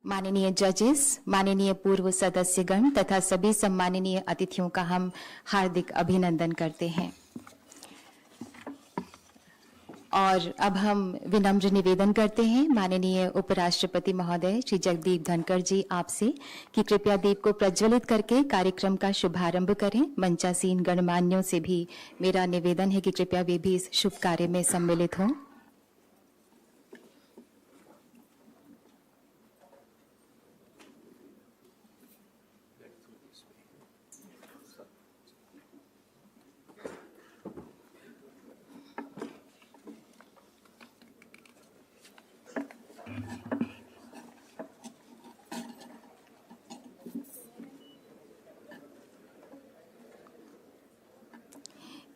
माननीय जजेस, माननीय पूर्व सदस्यगण तथा सभी सम्माननीय अतिथियों का हम हार्दिक अभिनंदन करते हैं। और अब हम विनम्र निवेदन करते हैं माननीय उपराष्ट्रपति महोदय श्री जगदीप धनखड़ जी आपसे कि कृपया दीप को प्रज्वलित करके कार्यक्रम का शुभारंभ करें। मंचासीन गणमान्यों से भी मेरा निवेदन है कि कृपया वे भी इस शुभ कार्य में सम्मिलित हों।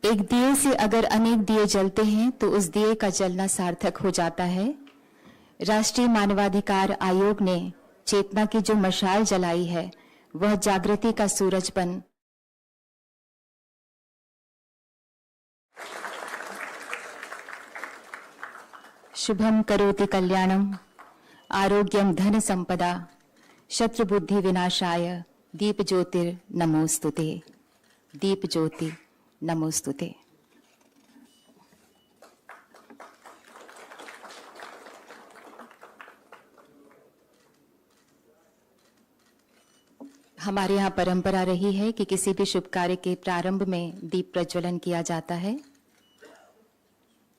एक दिए से अगर अनेक दिए जलते हैं तो उस दिए का जलना सार्थक हो जाता है। राष्ट्रीय मानवाधिकार आयोग ने चेतना की जो मशाल जलाई है वह जागृति का सूरज बन शुभम करोति कल्याणम आरोग्यम धन संपदा शत्रु बुद्धि विनाशाय दीप ज्योतिर नमोस्तुते। दीप ज्योति नमोस्तुते। हमारे यहाँ परंपरा रही है कि किसी भी शुभ कार्य के प्रारंभ में दीप प्रज्वलन किया जाता है।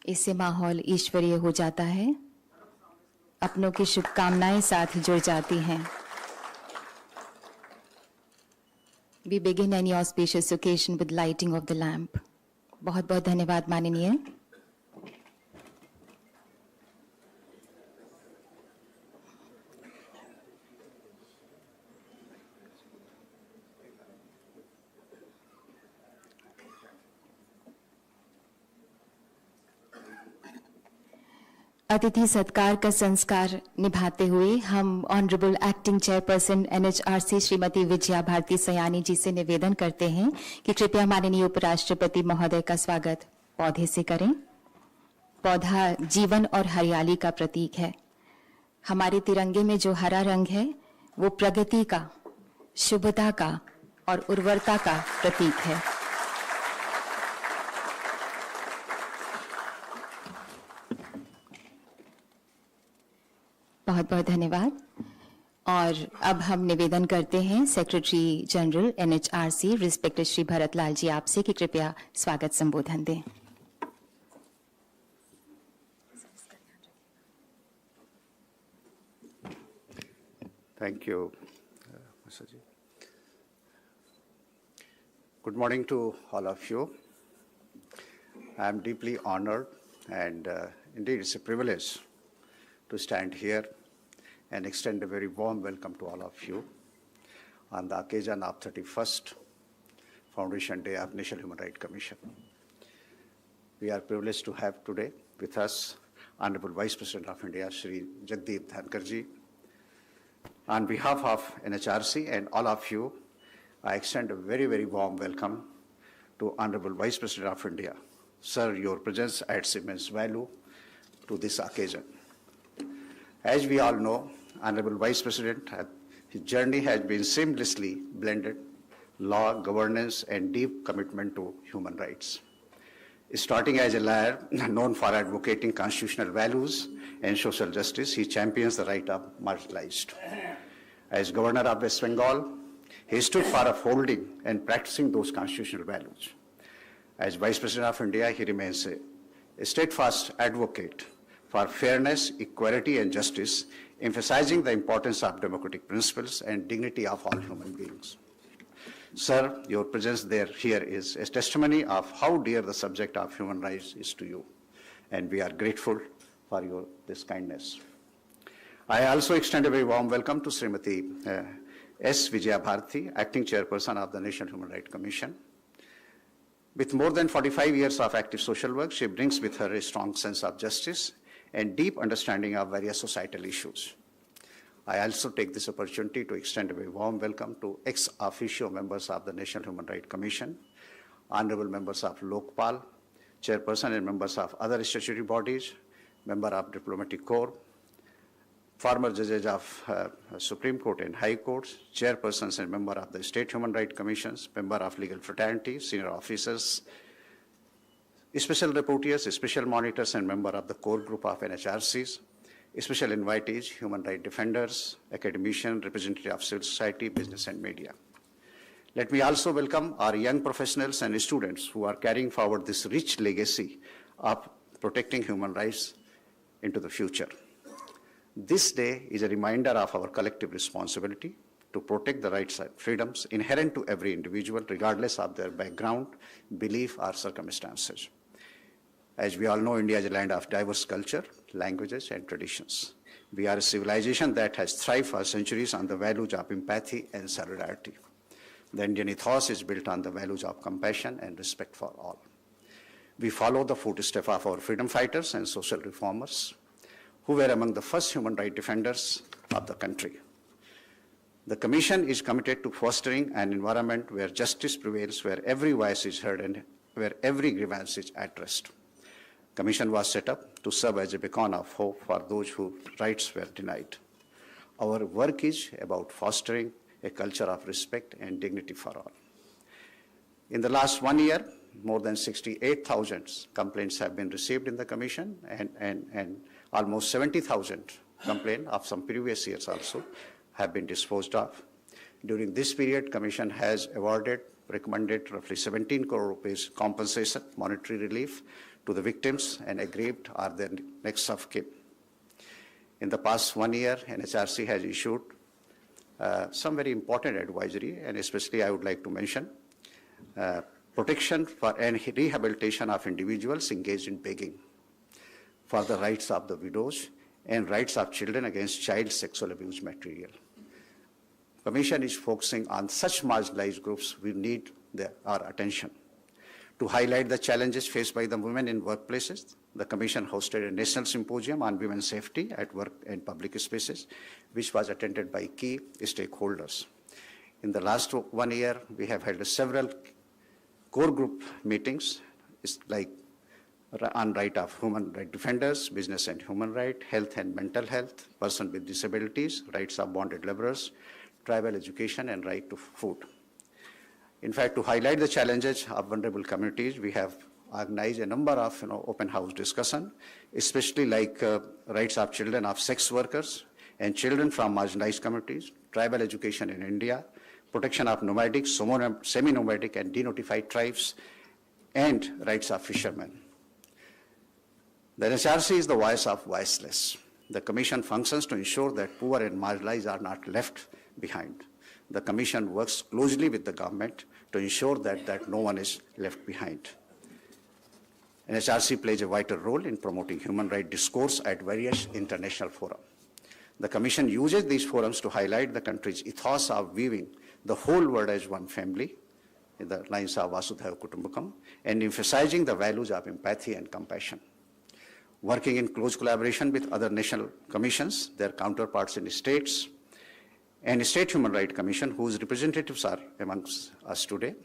इससे माहौल ईश्वरीय हो जाता है, अपनों की शुभकामनाएं साथ जुड़ जाती हैं। We begin any auspicious occasion with lighting of the lamp. बहुत बहुत धन्यवाद माननीय। अतिथि सत्कार का संस्कार निभाते हुए हम honourable acting chairperson NHRC Shrimati Vijaya Bharati Sayani ji से निवेदन करते हैं कि कृपया माननीय उपराष्ट्रपति महोदय का स्वागत पौधे से करें। पौधा जीवन और हरियाली का प्रतीक है। हमारे तिरंगे में जो हरा रंग है वो प्रगति का, शुभता का और उर्वरता का प्रतीक है। बहुत बहुत धन्यवाद। और अब हम निवेदन करते हैं secretary general NHRC respected Shri Bharatlal ji आपसे कि कृपया स्वागत संबोधन दें। Thank you, Mr. Ji. Good morning to all of you. I am deeply honored and indeed it's a privilege to stand here and extend a very warm welcome to all of you on the occasion of 31st Foundation Day of National Human Rights Commission. We are privileged to have today with us Honorable Vice President of India, Shri Jagdeep Dhankhar ji. On behalf of NHRC and all of you, I extend a very, very warm welcome to Honorable Vice President of India. Sir, your presence adds immense value to this occasion. As we all know, Honorable Vice President, his journey has been seamlessly blended law, governance, and deep commitment to human rights. Starting as a lawyer known for advocating constitutional values and social justice, he champions the right of marginalized. As Governor of West Bengal, he stood for upholding and practicing those constitutional values. As Vice President of India, he remains a steadfast advocate for fairness, equality, and justice, emphasizing the importance of democratic principles and dignity of all human beings. Sir, your presence here is a testimony of how dear the subject of human rights is to you, and we are grateful for this kindness. I also extend a very warm welcome to Srimati S. Vijaya Bharati, Acting Chairperson of the National Human Rights Commission. With more than 45 years of active social work, she brings with her a strong sense of justice and deep understanding of various societal issues. I also take this opportunity to extend a very warm welcome to ex officio members of the National Human Rights Commission, honorable members of Lokpal, chairperson and members of other statutory bodies, member of diplomatic corps, former judges of Supreme Court and High Courts, chairpersons and member of the State Human Rights Commissions, member of legal fraternity, senior officers, special rapporteurs, special monitors, and member of the core group of NHRCs, special invitees, human rights defenders, academicians, representatives of civil society, business, and media. Let me also welcome our young professionals and students who are carrying forward this rich legacy of protecting human rights into the future. This day is a reminder of our collective responsibility to protect the rights and freedoms inherent to every individual, regardless of their background, belief, or circumstances. As we all know, India is a land of diverse culture, languages, and traditions. We are a civilization that has thrived for centuries on the values of empathy and solidarity. The Indian ethos is built on the values of compassion and respect for all. We follow the footsteps of our freedom fighters and social reformers, who were among the first human rights defenders of the country. The Commission is committed to fostering an environment where justice prevails, where every voice is heard, and where every grievance is addressed. The Commission was set up to serve as a beacon of hope for those whose rights were denied. Our work is about fostering a culture of respect and dignity for all. In the last 1 year, more than 68,000 complaints have been received in the Commission, and almost 70,000 complaints of some previous years also have been disposed of. During this period, Commission has recommended roughly 17 crore rupees compensation, monetary relief to the victims and aggrieved or their next of kin. In the past 1 year, NHRC has issued some very important advisory, and especially I would like to mention protection for and rehabilitation of individuals engaged in begging, for the rights of the widows, and rights of children against child sexual abuse material. Commission is focusing on such marginalized groups who need our attention. To highlight the challenges faced by the women in workplaces, the Commission hosted a national symposium on women's safety at work and public spaces, which was attended by key stakeholders. In the last 1 year, we have held several core group meetings, like on right of human rights defenders, business and human rights, health and mental health, persons with disabilities, rights of bonded laborers, tribal education, and right to food. In fact, to highlight the challenges of vulnerable communities, we have organized a number of open house discussion, especially like rights of children of sex workers and children from marginalized communities, tribal education in India, protection of nomadic, semi-nomadic, and denotified tribes, and rights of fishermen. The NHRC is the voice of voiceless. The Commission functions to ensure that poor and marginalized are not left behind. The Commission works closely with the government to ensure that no one is left behind. NHRC plays a vital role in promoting human rights discourse at various international forums. The Commission uses these forums to highlight the country's ethos of viewing the whole world as one family, in the lines of Vasudhaiva Kutumbakam, and emphasizing the values of empathy and compassion. Working in close collaboration with other national commissions, their counterparts in the states, and State Human Rights Commission, whose representatives are amongst us today,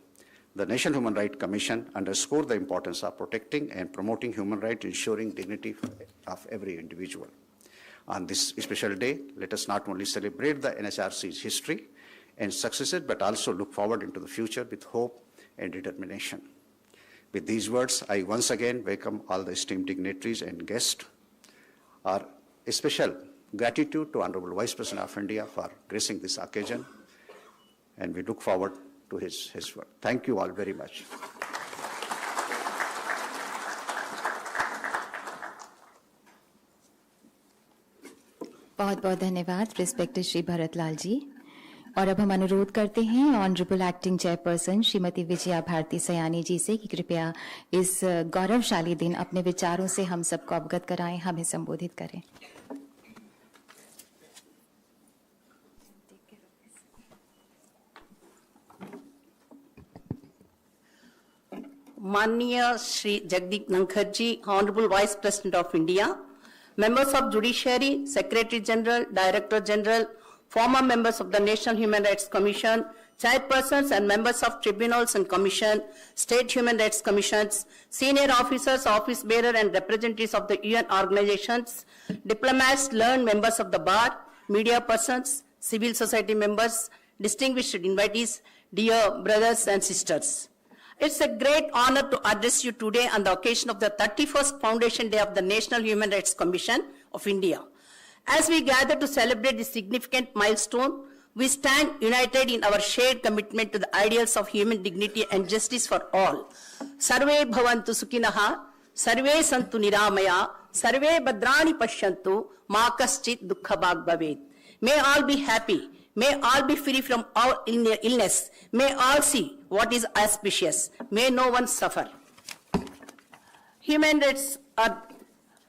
the National Human Rights Commission underscored the importance of protecting and promoting human rights, ensuring dignity of every individual. On this special day, let us not only celebrate the NHRC's history and successes, but also look forward into the future with hope and determination. With these words, I once again welcome all the esteemed dignitaries and guests. Our special gratitude to Honorable Vice President of India for gracing this occasion, and we look forward to his work. Thank you all very much. बहुत बहुत धन्यवाद respected Shri Bharatlal जी। और अब हम अनुरोध करते हैं honourable acting chairperson Shrimati Vijaya Bharati Sayani ji से कि कृपया इस गौरवशाली दिन अपने विचारों से हम सबको अवगत कराएं, हमें संबोधित करें। माननीय श्री जगदीप धनखर जी, Honorable Vice President of India, members of Judiciary, Secretary General, Director General, former members of the National Human Rights Commission, chairpersons and members of tribunals and commission, state human rights commissions, senior officers, office bearer and representatives of the UN organizations, diplomats, learned members of the bar, media persons, civil society members, distinguished invitees, dear brothers and sisters. It's a great honor to address you today on the occasion of the 31st Foundation Day of the National Human Rights Commission of India. As we gather to celebrate this significant milestone, we stand united in our shared commitment to the ideals of human dignity and justice for all. Sarve bhavantu sukhinaha, sarve santu niramaya, sarve bhadrani pashyantu, ma kaschit dukkha bhag bhavet. May all be happy. May all be free from all illness. May all see what is auspicious. May no one suffer. Human rights are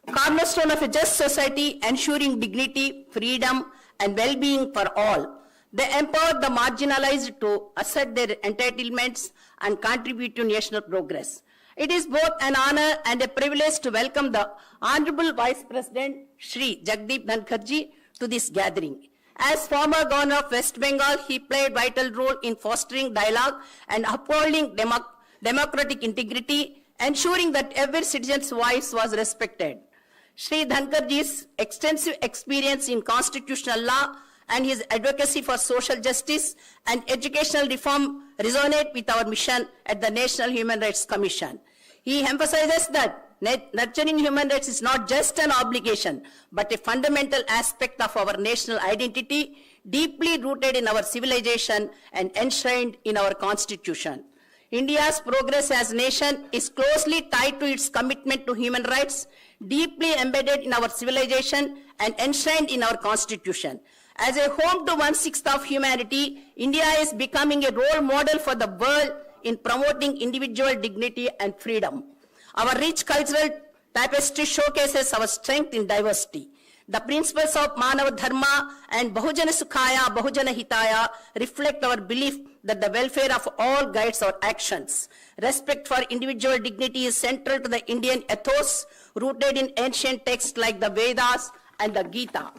cornerstone of a just society, ensuring dignity, freedom, and well-being for all. They empower the marginalized to assert their entitlements and contribute to national progress. It is both an honor and a privilege to welcome the Honorable Vice President Shri Jagdeep Dhankhar to this gathering. As former governor of West Bengal, he played a vital role in fostering dialogue and upholding democratic integrity, ensuring that every citizen's voice was respected. Shri Dhankharji's extensive experience in constitutional law and his advocacy for social justice and educational reform resonate with our mission at the National Human Rights Commission. He emphasizes that nurturing human rights is not just an obligation, but a fundamental aspect of our national identity, deeply rooted in our civilization and enshrined in our constitution. India's progress as a nation is closely tied to its commitment to human rights, deeply embedded in our civilization and enshrined in our constitution. As a home to 1/6 of humanity, India is becoming a role model for the world in promoting individual dignity and freedom. Our rich cultural tapestry showcases our strength in diversity. The principles of Manav Dharma and Bahujana Sukhaya, Bahujana Hitaya reflect our belief that the welfare of all guides our actions. Respect for individual dignity is central to the Indian ethos, rooted in ancient texts like the Vedas and the Gita.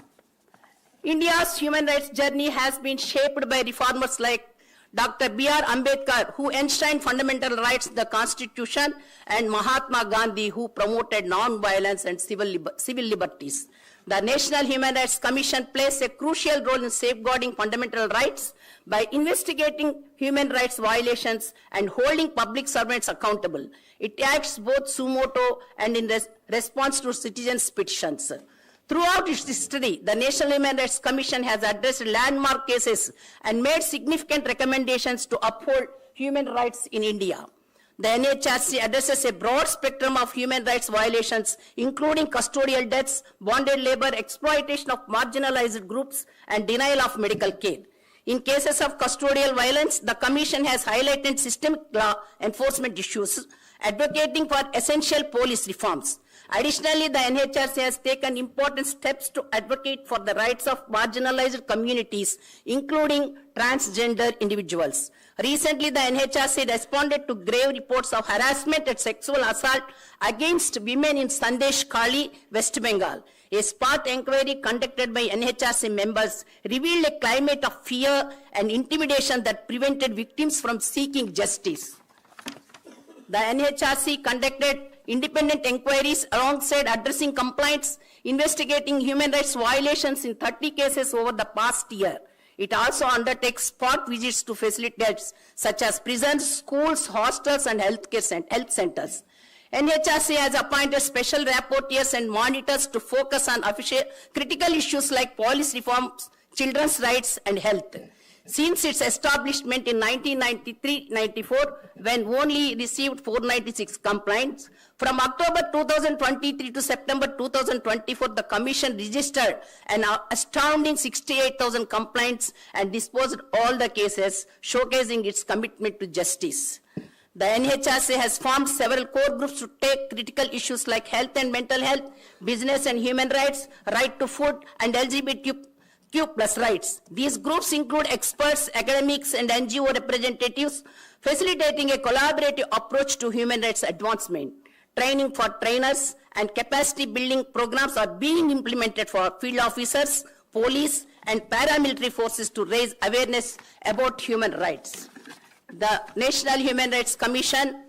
India's human rights journey has been shaped by reformers like Dr. B.R. Ambedkar, who enshrined fundamental rights in the Constitution, and Mahatma Gandhi, who promoted non-violence and civil liberties. The National Human Rights Commission plays a crucial role in safeguarding fundamental rights by investigating human rights violations and holding public servants accountable. It acts both suo motu and in response to citizens' petitions. Throughout its history, the National Human Rights Commission has addressed landmark cases and made significant recommendations to uphold human rights in India. The NHRC addresses a broad spectrum of human rights violations, including custodial deaths, bonded labor, exploitation of marginalized groups, and denial of medical care. In cases of custodial violence, the Commission has highlighted systemic law enforcement issues, advocating for essential police reforms. Additionally, the NHRC has taken important steps to advocate for the rights of marginalized communities, including transgender individuals. Recently, the NHRC responded to grave reports of harassment and sexual assault against women in Sandesh Kali, West Bengal. A spot inquiry conducted by NHRC members revealed a climate of fear and intimidation that prevented victims from seeking justice. The NHRC conducted independent inquiries alongside addressing complaints, investigating human rights violations in 30 cases over the past year. It also undertakes spot visits to facilities such as prisons, schools, hostels, and health centers. NHRC has appointed special rapporteurs and monitors to focus on critical issues like policy reforms, children's rights, and health. Since its establishment in 1993-94, when only received 496 complaints, from October 2023 to September 2024, the Commission registered an astounding 68,000 complaints and disposed all the cases, showcasing its commitment to justice. The NHRC has formed several core groups to take critical issues like health and mental health, business and human rights, right to food, and LGBTQ+ rights. These groups include experts, academics, and NGO representatives, facilitating a collaborative approach to human rights advancement. Training for trainers and capacity building programs are being implemented for field officers, police and paramilitary forces to raise awareness about human rights. The National Human Rights Commission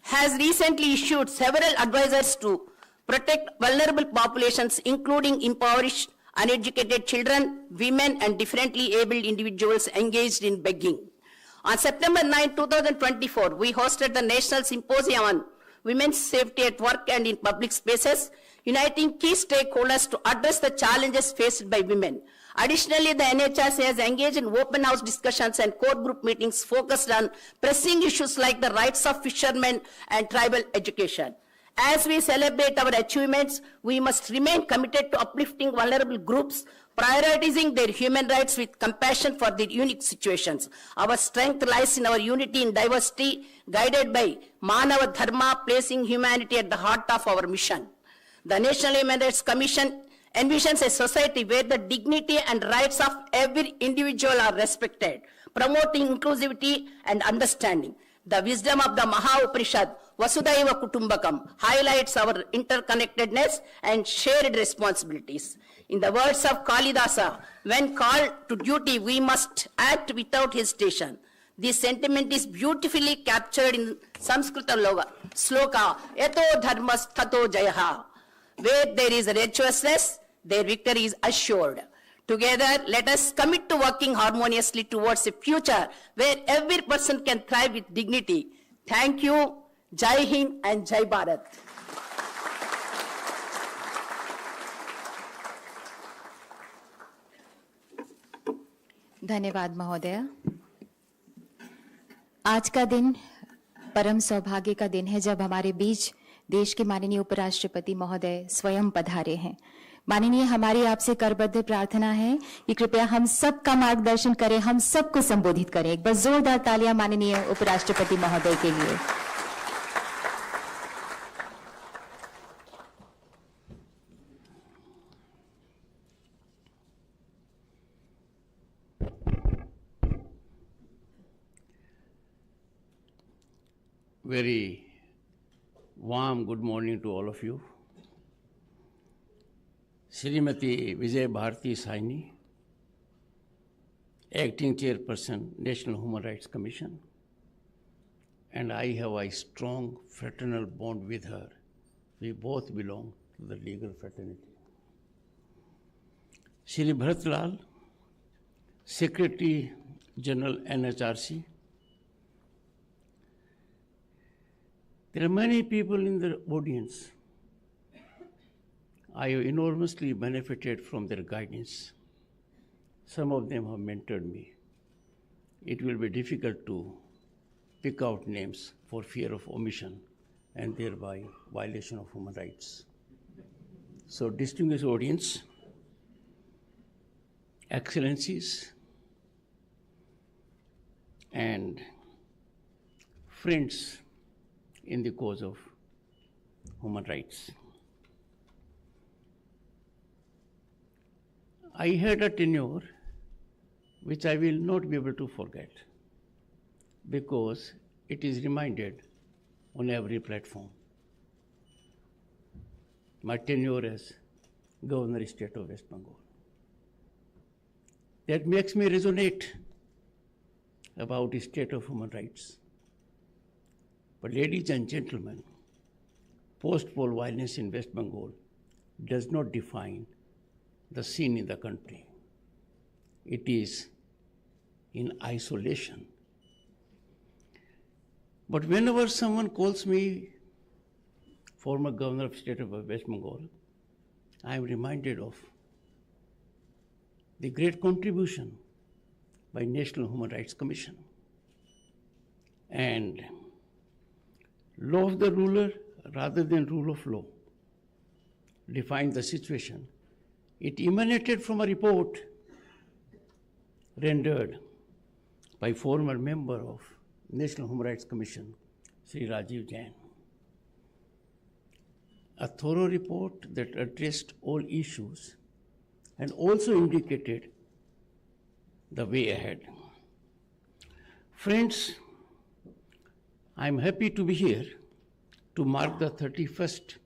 has recently issued several advisories to protect vulnerable populations, including impoverished, uneducated children, women, and differently abled individuals engaged in begging. On September 9, 2024, we hosted the National Symposium on Women's Safety at Work and in Public Spaces, uniting key stakeholders to address the challenges faced by women. Additionally, the NHRC has engaged in open house discussions and core group meetings focused on pressing issues like the rights of fishermen and tribal education. As we celebrate our achievements, we must remain committed to uplifting vulnerable groups, prioritizing their human rights with compassion for their unique situations. Our strength lies in our unity in diversity, guided by Manava Dharma, placing humanity at the heart of our mission. The National Human Rights Commission envisions a society where the dignity and rights of every individual are respected, promoting inclusivity and understanding. The wisdom of the Maha Upanishad, Vasudhaiva Kutumbakam, highlights our interconnectedness and shared responsibilities. In the words of Kalidasa, when called to duty, we must act without hesitation. This sentiment is beautifully captured in Sanskrita sloka, Yato dharmas tato jayaha. Where there is righteousness, their victory is assured. Together, let us commit to working harmoniously towards a future where every person can thrive with dignity. Thank you. Jai Hind and Jai Bharat. धन्यवाद महोदय। आज का दिन परम सौभाग्य का दिन है जब हमारे बीच देश के माननीय उपराष्ट्रपति महोदय स्वयं पधारे हैं। माननीय, हमारी आपसे करबद्ध प्रार्थना है कि कृपया हम सबका मार्गदर्शन करें, हम सबको संबोधित करें। एक बार जोरदार तालियां माननीय उपराष्ट्रपति महोदय के लिए। Very warm good morning to all of you. Shrimati Vijay Bharti Saini, Acting Chairperson, National Human Rights Commission, and I have a strong fraternal bond with her. We both belong to the legal fraternity. Shri Bharatlal, Secretary General NHRC. There are many people in the audience. I have enormously benefited from their guidance. Some of them have mentored me. It will be difficult to pick out names for fear of omission and thereby violation of human rights. So, distinguished audience, excellencies, and friends in the cause of human rights. I had a tenure which I will not be able to forget because it is reminded on every platform. My tenure as Governor State of West Bengal. That makes me resonate about the state of human rights. But ladies and gentlemen, post-poll violence in West Bengal does not define the scene in the country. It is in isolation. But whenever someone calls me former governor of state of West Bengal, I am reminded of the great contribution by National Human Rights Commission. And law of the ruler rather than rule of law defined the situation. It emanated from a report rendered by former member of National Human Rights Commission, Shri Rajiv Jain. A thorough report that addressed all issues and also indicated the way ahead. Friends, I'm happy to be here to mark the 31st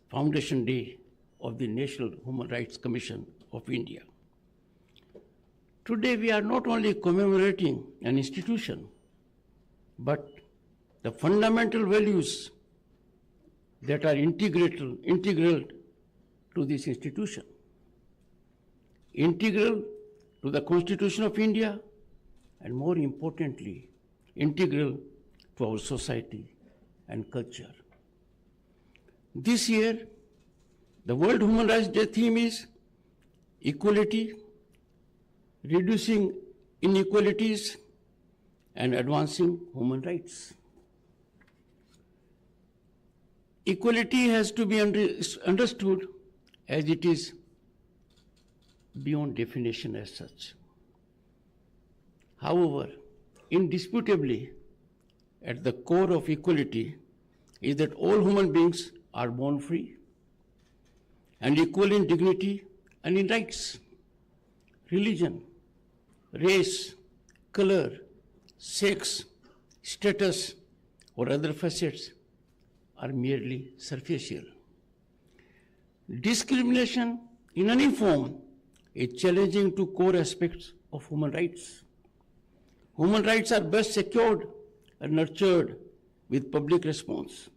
Foundation Day of the National Human Rights Commission of India. Today we are not only commemorating an institution, but the fundamental values that are integral to this institution, integral to the Constitution of India, and more importantly, integral to our society and culture. This year, the World Human Rights Day theme is equality, reducing inequalities, and advancing human rights. Equality has to be understood as it is beyond definition as such. However, indisputably, at the core of equality is that all human beings are born free and equal in dignity and in rights. Religion, race, color, sex, status, or other facets are merely superficial. Discrimination in any form is challenging to core aspects of human rights. Human rights are best secured and nurtured with public response.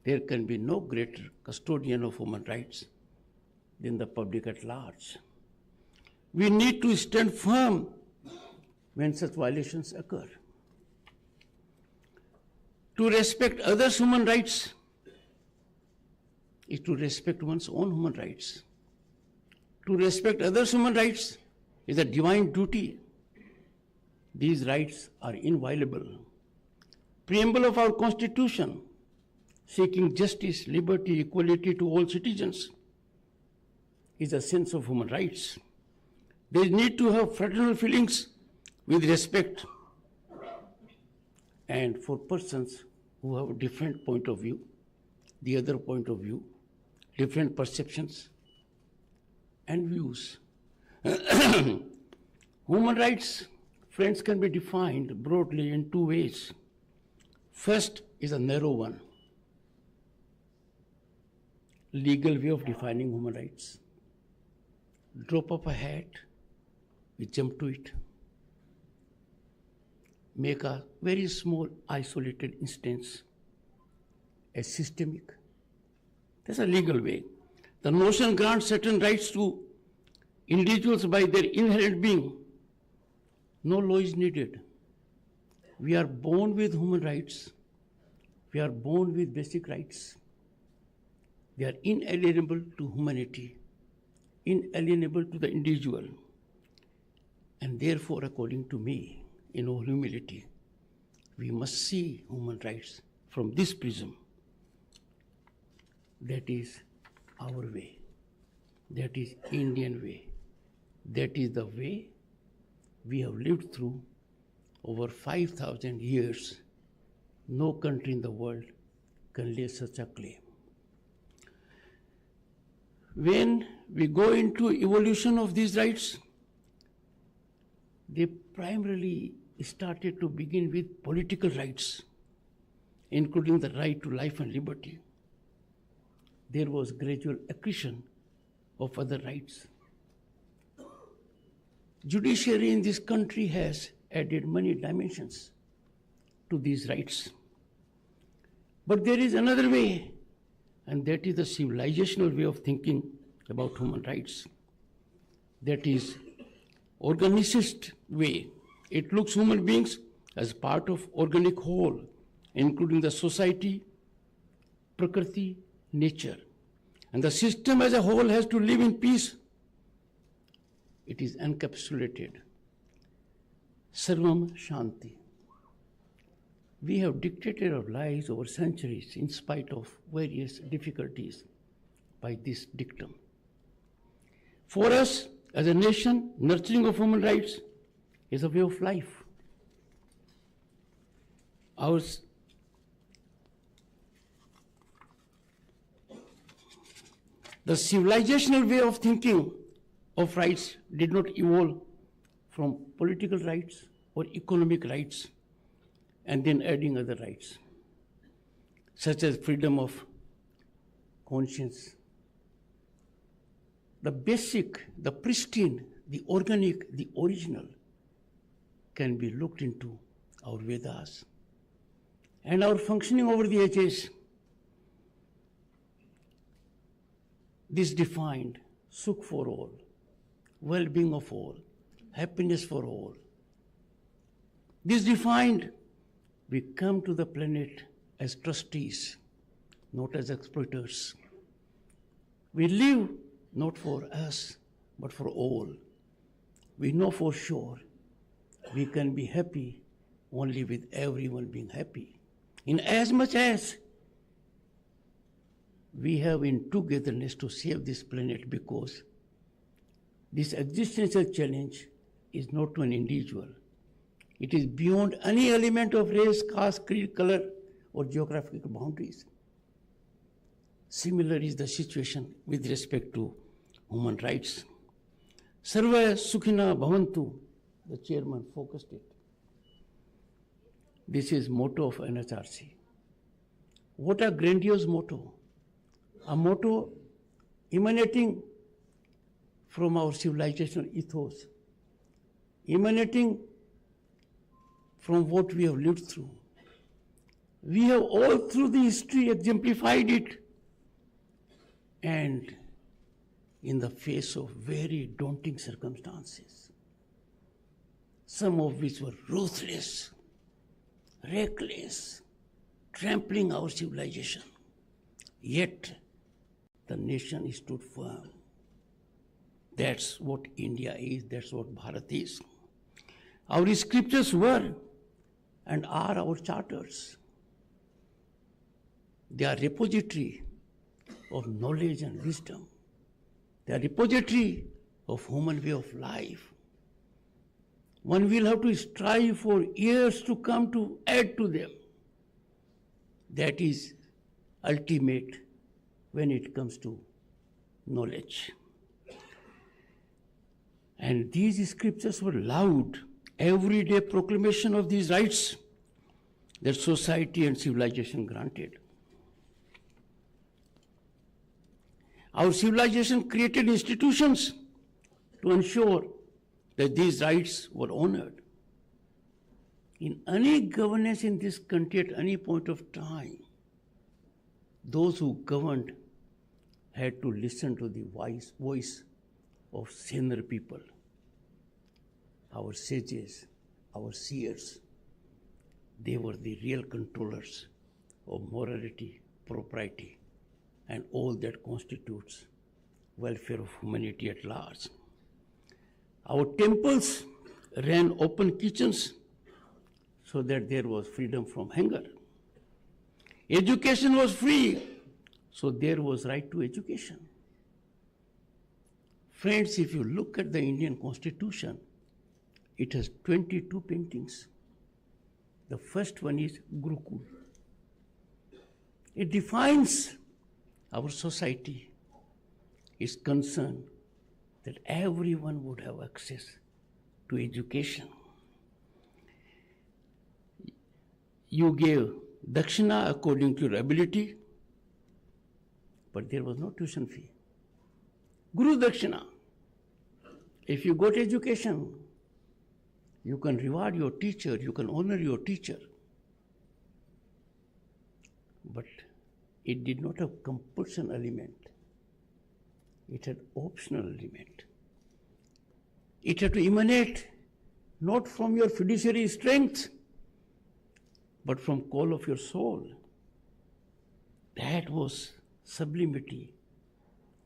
There can be no greater custodian of human rights than the public at large. We need to stand firm when such violations occur. To respect others' human rights is to respect one's own human rights. To respect others' human rights is a divine duty. These rights are inviolable. Preamble of our Constitution, seeking justice, liberty, equality to all citizens, is a sense of human rights. They need to have fraternal feelings with respect, and for persons who have a different point of view, the other point of view, different perceptions and views. Human rights, friends, can be defined broadly in two ways. First is a narrow one, legal way of defining human rights. Drop of a hat, we jump to it. Make a very small isolated instance as systemic. That's a legal way. The notion grants certain rights to individuals by their inherent being. No law is needed. We are born with human rights. We are born with basic rights. They are inalienable to humanity, inalienable to the individual. And therefore, according to me, in all humility, we must see human rights from this prism. That is our way. That is Indian way. That is the way we have lived through over 5,000 years. No country in the world can lay such a claim. When we go into evolution of these rights, they primarily started to begin with political rights, including the right to life and liberty. There was gradual accretion of other rights. Judiciary in this country has added many dimensions to these rights. But there is another way, and that is the civilizational way of thinking about human rights. That is organicist way. It looks human beings as part of organic whole, including the society, prakriti, nature. And the system as a whole has to live in peace. It is encapsulated. Sarvam Shanti. We have dictated our lives over centuries in spite of various difficulties by this dictum. For us, as a nation, nurturing of human rights is a way of life. The civilizational way of thinking of rights did not evolve from political rights or economic rights and then adding other rights, such as freedom of conscience. The basic, the pristine the organic, the original, can be looked into our Vedas and our functioning over the ages. This defined Sukh for all, well-being of all, happiness for all. This defined we come to the planet as trustees, not as exploiters. We live not for us, but for all. We know for sure we can be happy only with everyone being happy. In as much as we have in togetherness to save this planet, because this existential challenge is not to an individual. It is beyond any element of race, caste, creed, color, or geographical boundaries. Similar is the situation with respect to human rights. Sarva Sukhina Bhavantu, the chairman focused it. This is motto of NHRC. What a grandiose motto. A motto emanating from our civilizational ethos, emanating from what we have lived through. We have all through the history exemplified it, and in the face of very daunting circumstances, some of which were ruthless, reckless, trampling our civilization, yet the nation stood firm. That's what India is, that's what Bharat is. Our scriptures were and are our charters. They are repository of knowledge and wisdom. They are repository of human way of life. One will have to strive for years to come to add to them. That is ultimate when it comes to knowledge. And these scriptures were loud, everyday proclamation of these rights that society and civilization granted. Our civilization created institutions to ensure that these rights were honored. In any governance in this country at any point of time, those who governed had to listen to the voice of senior people, our sages, our seers. They were the real controllers of morality, propriety, and all that constitutes welfare of humanity at large. Our temples ran open kitchens so that there was freedom from hunger. Education was free, so there was right to education. Friends, if you look at the Indian Constitution, it has 22 paintings. The first one is Gurukul. It defines our society, is concerned that everyone would have access to education. You gave dakshina according to your ability, but there was no tuition fee. Guru dakshina. If you got education, you can reward your teacher, you can honor your teacher. But it did not have compulsion element. It had optional element. It had to emanate not from your fiduciary strength, but from call of your soul. That was sublimity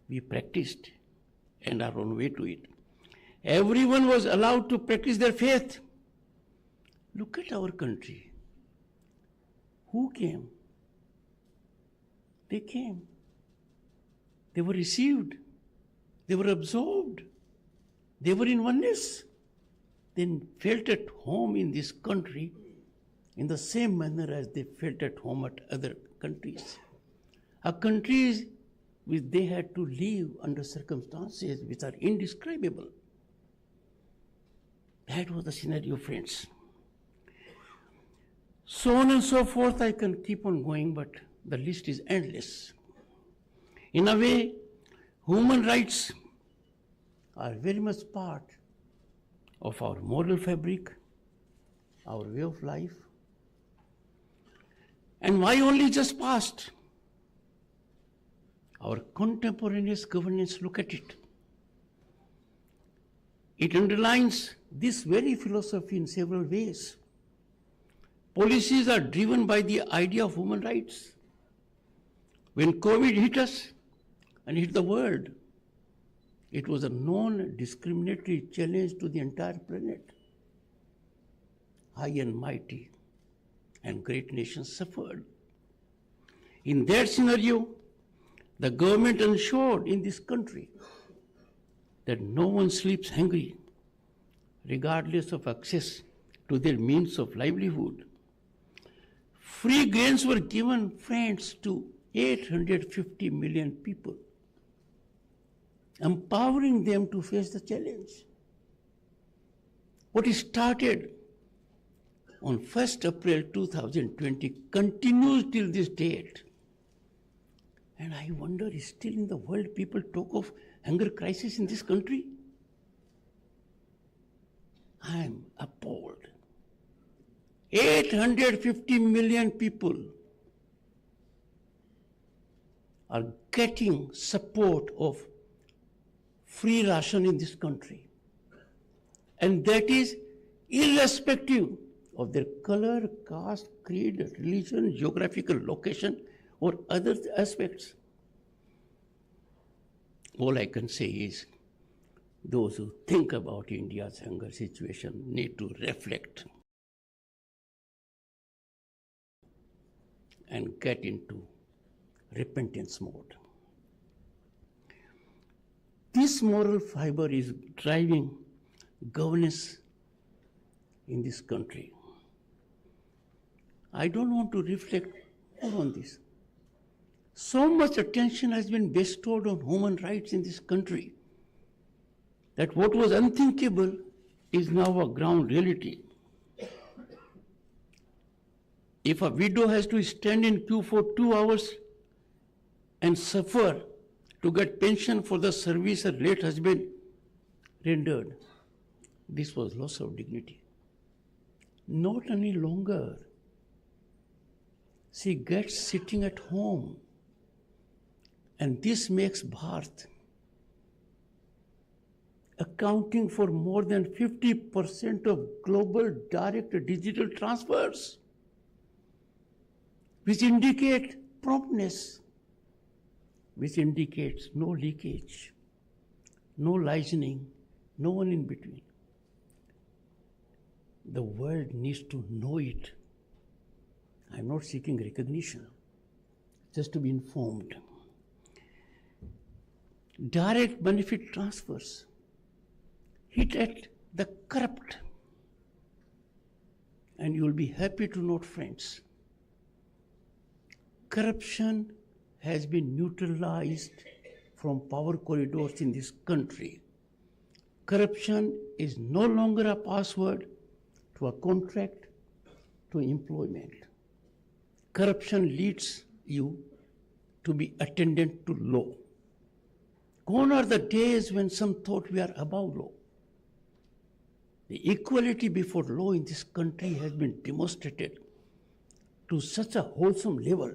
we practiced and are on way to it. Everyone was allowed to practice their faith. Look at our country. Who came? They came. They were received. They were absorbed. They were in oneness. They felt at home in this country in the same manner as they felt at home at other countries. A country which they had to live under circumstances which are indescribable. That was the scenario, friends. So on and so forth, I can keep on going, but the list is endless. In a way, human rights are very much part of our moral fabric, our way of life. And why only just past? Our contemporaneous governance, look at it. It underlines this very philosophy in several ways. Policies are driven by the idea of human rights. When COVID hit us and hit the world, it was a non-discriminatory challenge to the entire planet. High and mighty and great nations suffered. In that scenario, the government ensured in this country that no one sleeps hungry, regardless of access to their means of livelihood. Free grains were given, friends, to 850 million people, empowering them to face the challenge. What started on 1st April 2020 continues till this date. And I wonder, is still in the world people talk of hunger crisis in this country? I am appalled. 850 million people are getting support of free ration in this country. And that is irrespective of their color, caste, creed, religion, geographical location, or other aspects. All I can say is, those who think about India's hunger situation need to reflect and get into repentance mode. This moral fiber is driving governance in this country. I don't want to reflect more on this. So much attention has been bestowed on human rights in this country that what was unthinkable is now a ground reality. If a widow has to stand in queue for 2 hours and suffer to get pension for the service her late husband rendered, this was loss of dignity. Not any longer. She gets sitting at home. And this makes Bharat accounting for more than 50% of global direct digital transfers, which indicate promptness, which indicates no leakage, no licensing, no one in between. The world needs to know it. I'm not seeking recognition, just to be informed. Direct benefit transfers hit at the corrupt. And you'll be happy to note, friends, corruption has been neutralized from power corridors in this country. Corruption is no longer a password to a contract, to employment. Corruption leads you to be attendant to law. Gone are the days when some thought we are above law. The equality before law in this country has been demonstrated to such a wholesome level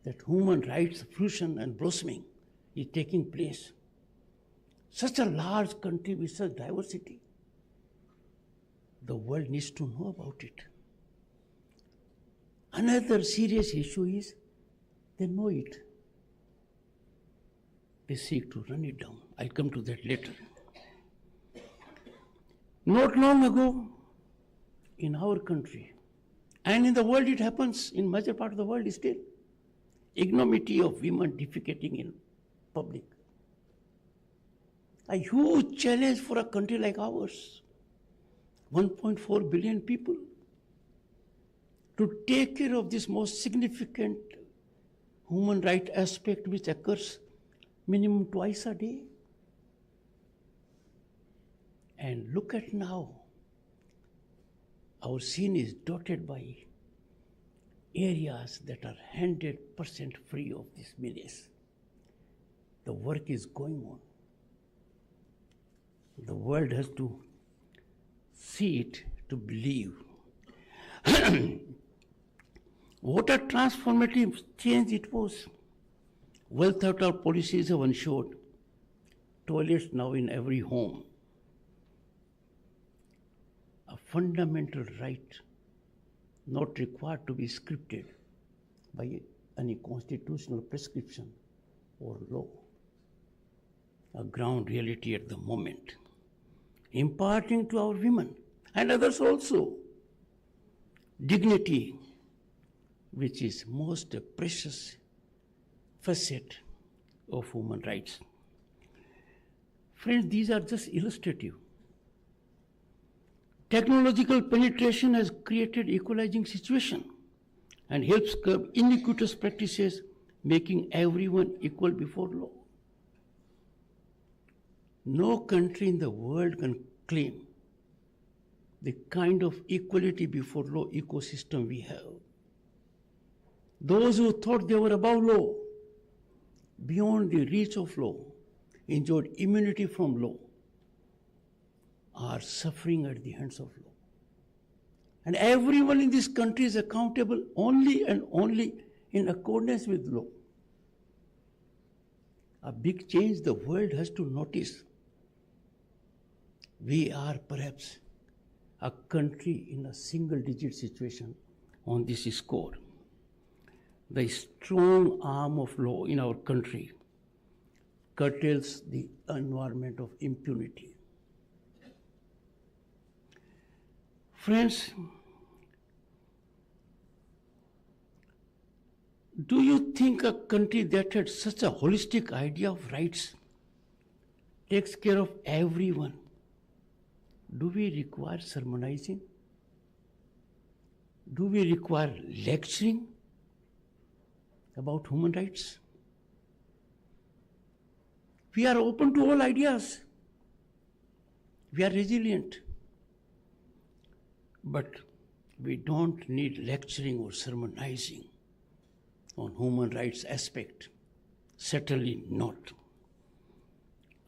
that human rights fusion and blossoming is taking place. Such a large country with such diversity. The world needs to know about it. Another serious issue is they know it. They seek to run it down. I'll come to that later. Not long ago, in our country, and in the world it happens, in major part of the world still, ignominy of women defecating in public. A huge challenge for a country like ours, 1.4 billion people, to take care of this most significant human right aspect which occurs minimum twice a day. And look at now, our scene is dotted by areas that are 100% free of this menace. The work is going on. The world has to see it to believe. What a transformative change it was. Well thought out policies have ensured toilets now in every home. A fundamental right not required to be scripted by any constitutional prescription or law. A ground reality at the moment, imparting to our women and others also dignity, which is most precious facet of human rights. Friends, these are just illustrative. Technological penetration has created equalizing situation and helps curb iniquitous practices, making everyone equal before law. No country in the world can claim the kind of equality before law ecosystem we have. Those who thought they were above law, beyond the reach of law, enjoyed immunity from law, are suffering at the hands of law. And everyone in this country is accountable only and only in accordance with law. A big change the world has to notice. We are perhaps a country in a single-digit situation on this score. The strong arm of law in our country curtails the environment of impunity. Friends, do you think a country that had such a holistic idea of rights takes care of everyone? Do we require sermonizing? Do we require lecturing about human rights? We are open to all ideas. We are resilient. But we don't need lecturing or sermonizing on human rights aspect. Certainly not.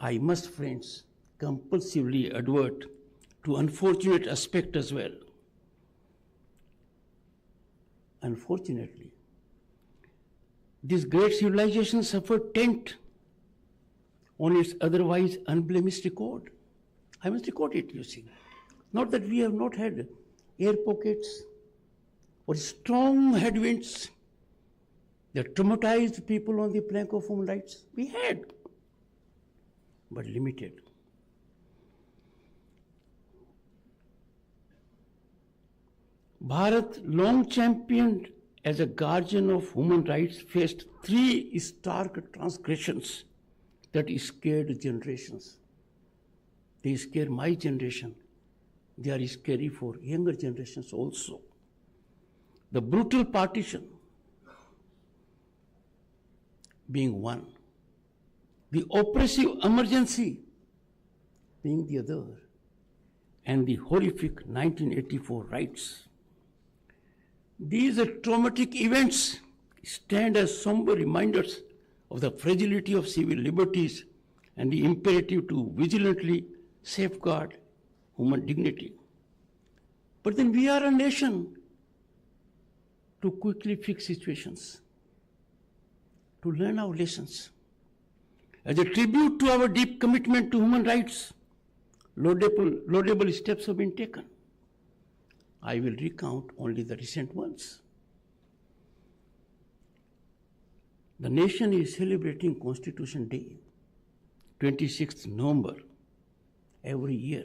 I must, friends, compulsively advert to unfortunate aspect as well. Unfortunately, this great civilization suffered taint on its otherwise unblemished record. I must record it, you see. Not that we have not had air pockets or strong headwinds that traumatized people on the plank of human rights. We had, but limited. Bharat, long championed as a guardian of human rights, faced 3 stark transgressions that scared generations. They scare my generation. They are scary for younger generations also. The brutal partition being one, the oppressive emergency being the other, and the horrific 1984 riots. These traumatic events stand as somber reminders of the fragility of civil liberties and the imperative to vigilantly safeguard human dignity. But then we are a nation to quickly fix situations, to learn our lessons. As a tribute to our deep commitment to human rights, laudable steps have been taken. I will recount only the recent ones. The nation is celebrating Constitution Day, 26th November, every year.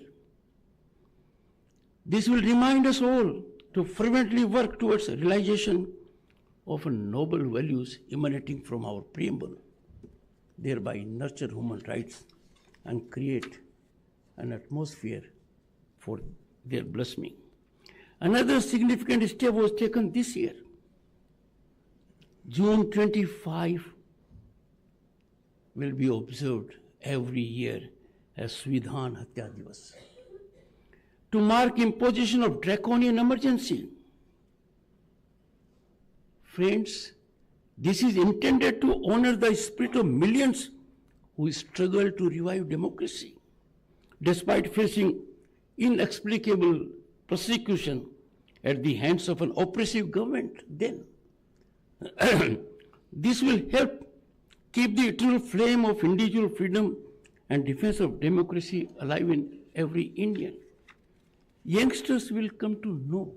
This will remind us all to fervently work towards a realization of noble values emanating from our preamble, thereby nurture human rights and create an atmosphere for their blossoming. Another significant step was taken this year. June 25 will be observed every year as Svidhan Hatya Divas, to mark imposition of draconian emergency. Friends, this is intended to honor the spirit of millions who struggle to revive democracy. despite facing inexplicable persecution at the hands of an oppressive government then. This will help keep the eternal flame of individual freedom and defense of democracy alive in every Indian. Youngsters will come to know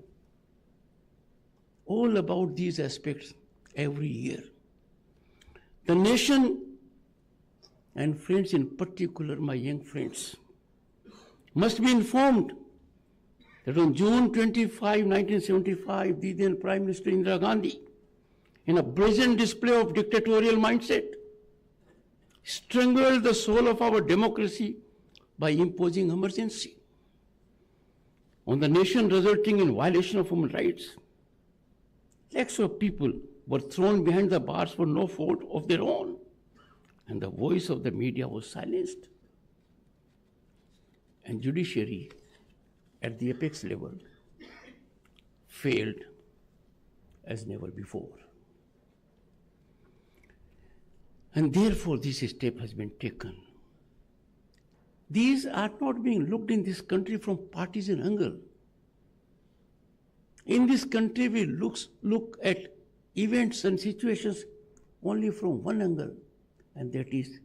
all about these aspects every year. The nation, and friends in particular, my young friends, must be informed that on June 25, 1975, the then Prime Minister Indira Gandhi, in a brazen display of dictatorial mindset, strangled the soul of our democracy by imposing emergency on the nation, resulting in violation of human rights. Lakhs of people were thrown behind the bars for no fault of their own, and the voice of the media was silenced. And judiciary at the apex level failed as never before. And therefore this step has been taken. These are not being looked in this country from partisan angle. In this country we look at events and situations only from one angle, and that is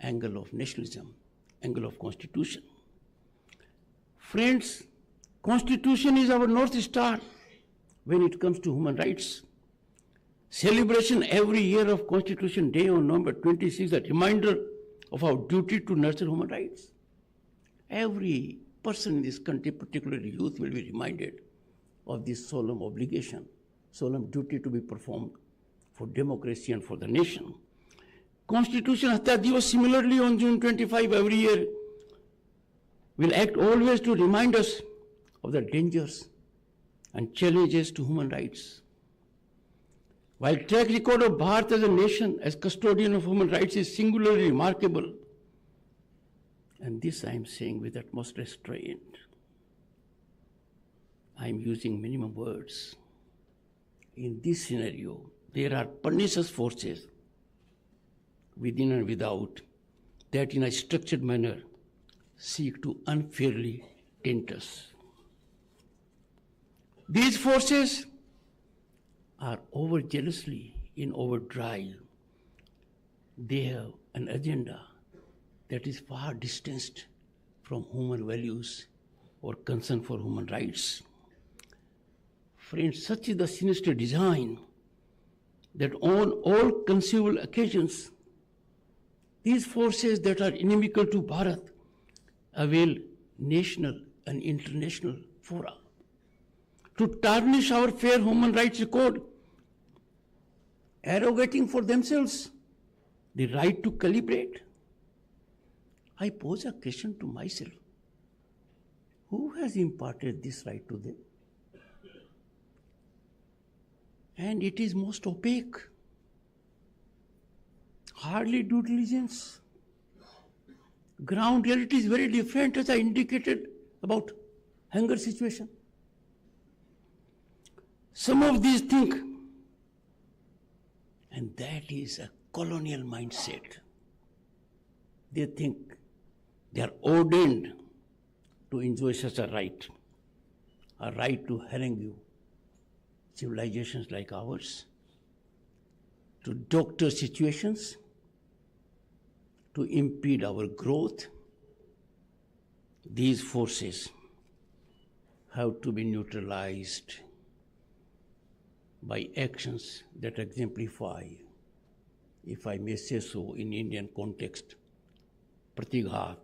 angle of nationalism, angle of constitution. Friends, constitution is our North Star when it comes to human rights. Celebration every year of Constitution Day on November 26 is a reminder of our duty to nurture human rights. Every person in this country, particularly youth, will be reminded of this solemn obligation, solemn duty to be performed for democracy and for the nation. Constitution Hatya Divas similarly on June 25 every year will act always to remind us of the dangers and challenges to human rights. While track record of Bharat as a nation, as custodian of human rights is singularly remarkable, and this I am saying with utmost restraint. I am using minimum words. In this scenario, there are pernicious forces within and without that in a structured manner seek to unfairly taint us. These forces are overzealously in overdrive. They have an agenda that is far distanced from human values or concern for human rights. Friends, such is the sinister design that on all conceivable occasions, these forces that are inimical to Bharat avail national and international fora to tarnish our fair human rights record, arrogating for themselves the right to calibrate. I pose a question to myself. Who has imparted this right to them? And it is most opaque. Hardly due diligence. Ground reality is very different, as I indicated about hunger situation. Some of these think, and that is a colonial mindset. They think they are ordained to enjoy such a right to harangue you. Civilizations like ours, to doctor situations, to impede our growth. These forces have to be neutralized by actions that exemplify, if I may say so in Indian context, pratighat.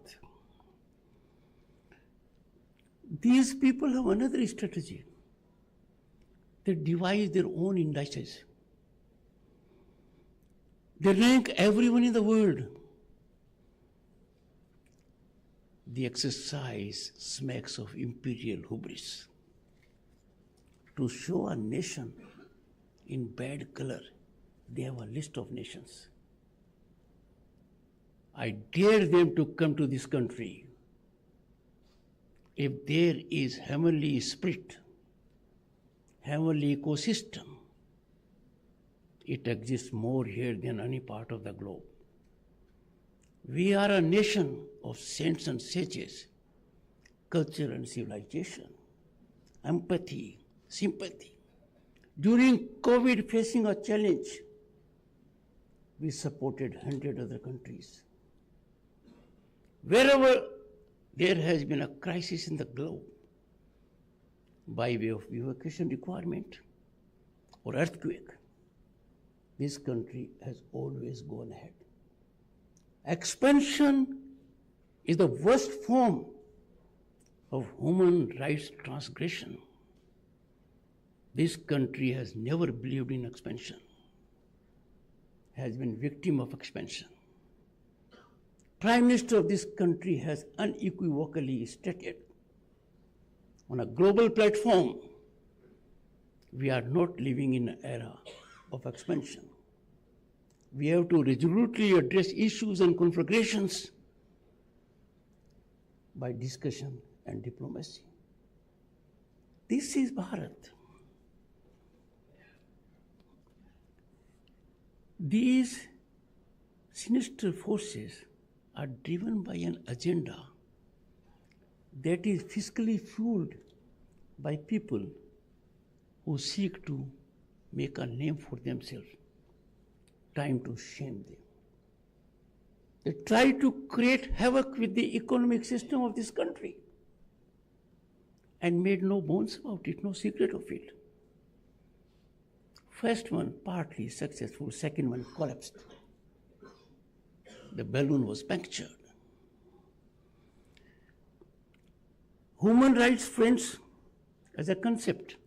These people have another strategy. They devise their own indices. They rank everyone in the world. The exercise smacks of imperial hubris. To show a nation in bad color, they have a list of nations. I dare them to come to this country. If there is heavenly spirit, heavenly ecosystem, it exists more here than any part of the globe. We are a nation of saints and sages, culture and civilization, empathy, sympathy. During COVID, facing a challenge, we supported 100 other countries. Wherever there has been a crisis in the globe, by way of evacuation requirement or earthquake, this country has always gone ahead. Expansion is the worst form of human rights transgression. This country has never believed in expansion, has been victim of expansion. Prime Minister of this country has unequivocally stated on a global platform, we are not living in an era of expansion. We have to resolutely address issues and conflagrations by discussion and diplomacy. This is Bharat. These sinister forces are driven by an agenda that is fiscally fueled by people who seek to make a name for themselves, trying to shame them. They try to create havoc with the economic system of this country and made no bones about it, no secret of it. First one partly successful, second one collapsed. The balloon was punctured. Human rights, friends, as a concept,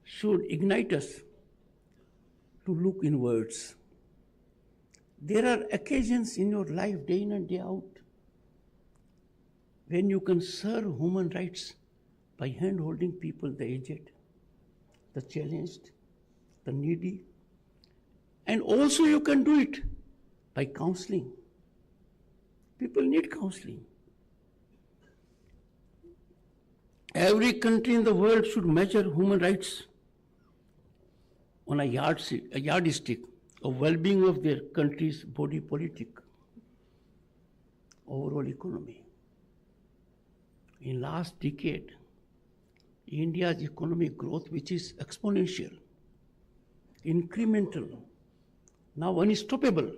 should ignite us to look inwards. There are occasions in your life, day in and day out, when you can serve human rights by hand-holding people, the aged, the challenged, the needy, and also you can do it by counseling. People need counseling. Every country in the world should measure human rights on a yardstick of well-being of their country's body politic, overall economy. In last decade, India's economic growth, which is exponential, incremental, now unstoppable,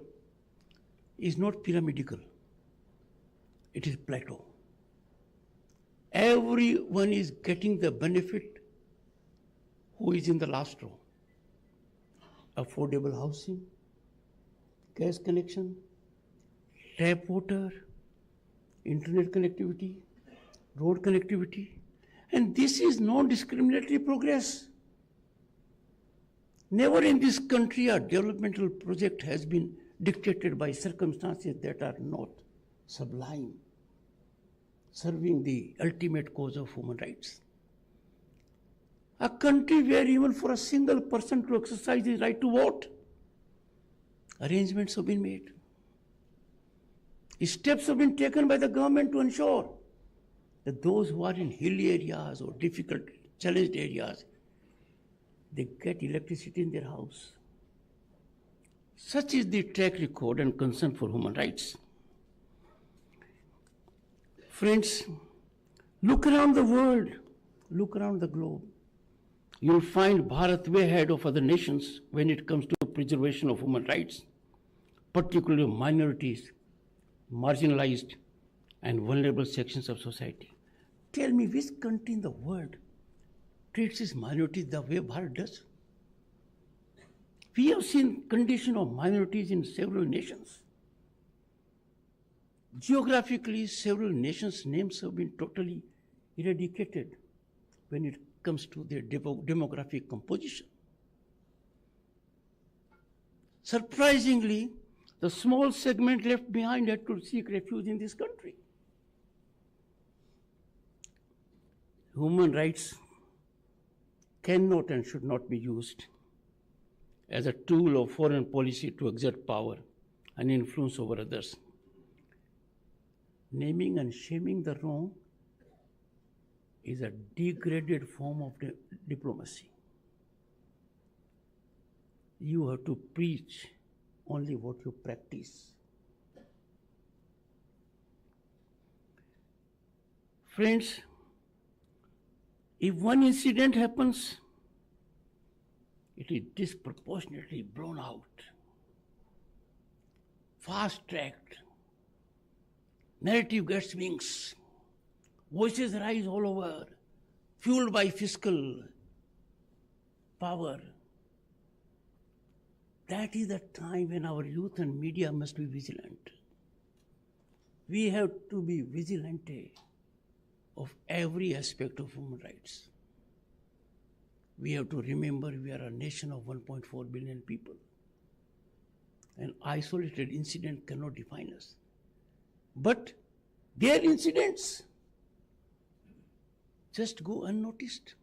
is not pyramidal. It is plateau. Everyone is getting the benefit who is in the last row. Affordable housing, gas connection, tap water, internet connectivity, road connectivity, and this is non-discriminatory progress. Never in this country a developmental project has been dictated by circumstances that are not sublime, serving the ultimate cause of human rights. A country where even for a single person to exercise his right to vote, arrangements have been made. Steps have been taken by the government to ensure that those who are in hilly areas or difficult, challenged areas, they get electricity in their house. Such is the track record and concern for human rights. Friends, look around the world, look around the globe. You'll find Bharat way ahead of other nations when it comes to preservation of human rights, particularly minorities, marginalized, and vulnerable sections of society. Tell me which country in the world treats its minorities the way Bharat does? We have seen condition of minorities in several nations. Geographically, several nations' names have been totally eradicated when it comes to their demographic composition. Surprisingly, the small segment left behind had to seek refuge in this country. Human rights cannot and should not be used as a tool of foreign policy to exert power and influence over others. Naming and shaming the wrong is a degraded form of diplomacy. You have to preach only what you practice. Friends, if one incident happens, it is disproportionately blown out, fast-tracked, narrative gets wings, voices rise all over, fueled by fiscal power. That is the time when our youth and media must be vigilant. We have to be vigilante of every aspect of human rights. We have to remember we are a nation of 1.4 billion people. An isolated incident cannot define us. But their incidents just go unnoticed.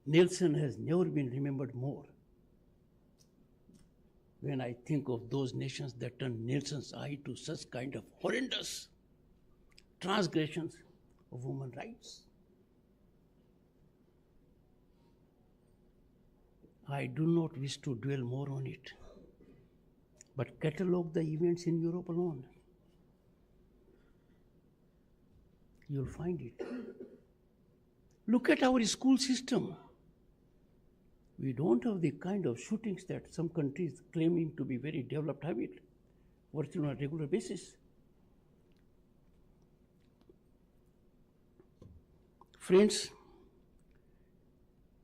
Nelson has never been remembered more. When I think of those nations that turned Nelson's eye to such kind of horrendous transgressions of human rights, I do not wish to dwell more on it, but catalogue the events in Europe alone. You'll find it. Look at our school system. We don't have the kind of shootings that some countries claiming to be very developed have it, virtually on a regular basis. Friends,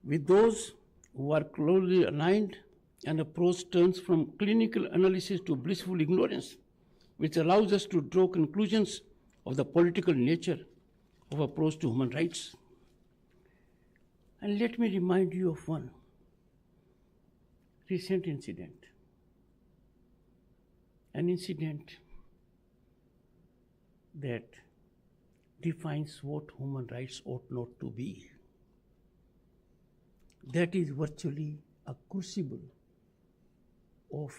with those who are closely aligned, an approach turns from clinical analysis to blissful ignorance, which allows us to draw conclusions of the political nature of approach to human rights. And let me remind you of one recent incident, an incident that defines what human rights ought not to be. That is virtually a crucible of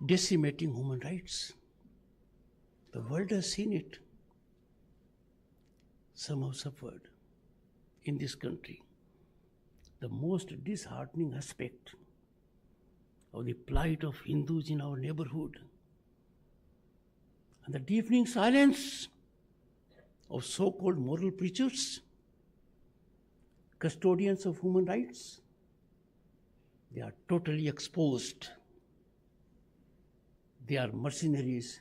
decimating human rights. The world has seen it. Some have suffered in this country. The most disheartening aspect of the plight of Hindus in our neighborhood and the deafening silence of so-called moral preachers, custodians of human rights. They are totally exposed. They are mercenaries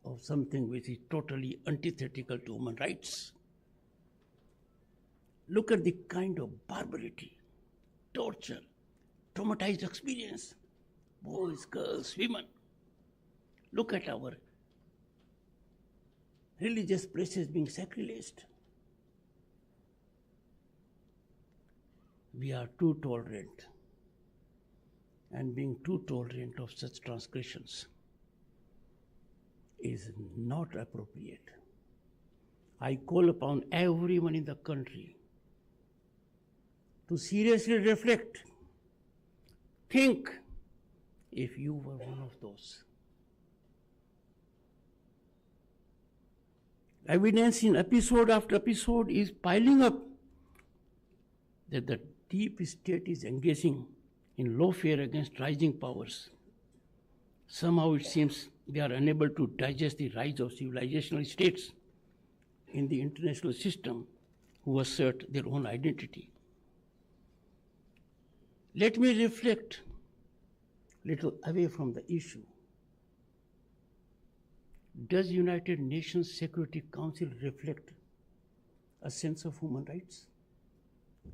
of something which is totally antithetical to human rights. Look at the kind of barbarity, torture, traumatized experience, boys, girls, women. Look at our religious places being sacrileged. We are too tolerant, and being too tolerant of such transgressions is not appropriate. I call upon everyone in the country to seriously reflect, think if you were one of those. Evidence in episode after episode is piling up that the deep state is engaging in lawfare against rising powers. Somehow it seems they are unable to digest the rise of civilizational states in the international system who assert their own identity. Let me reflect a little away from the issue. Does United Nations Security Council reflect a sense of human rights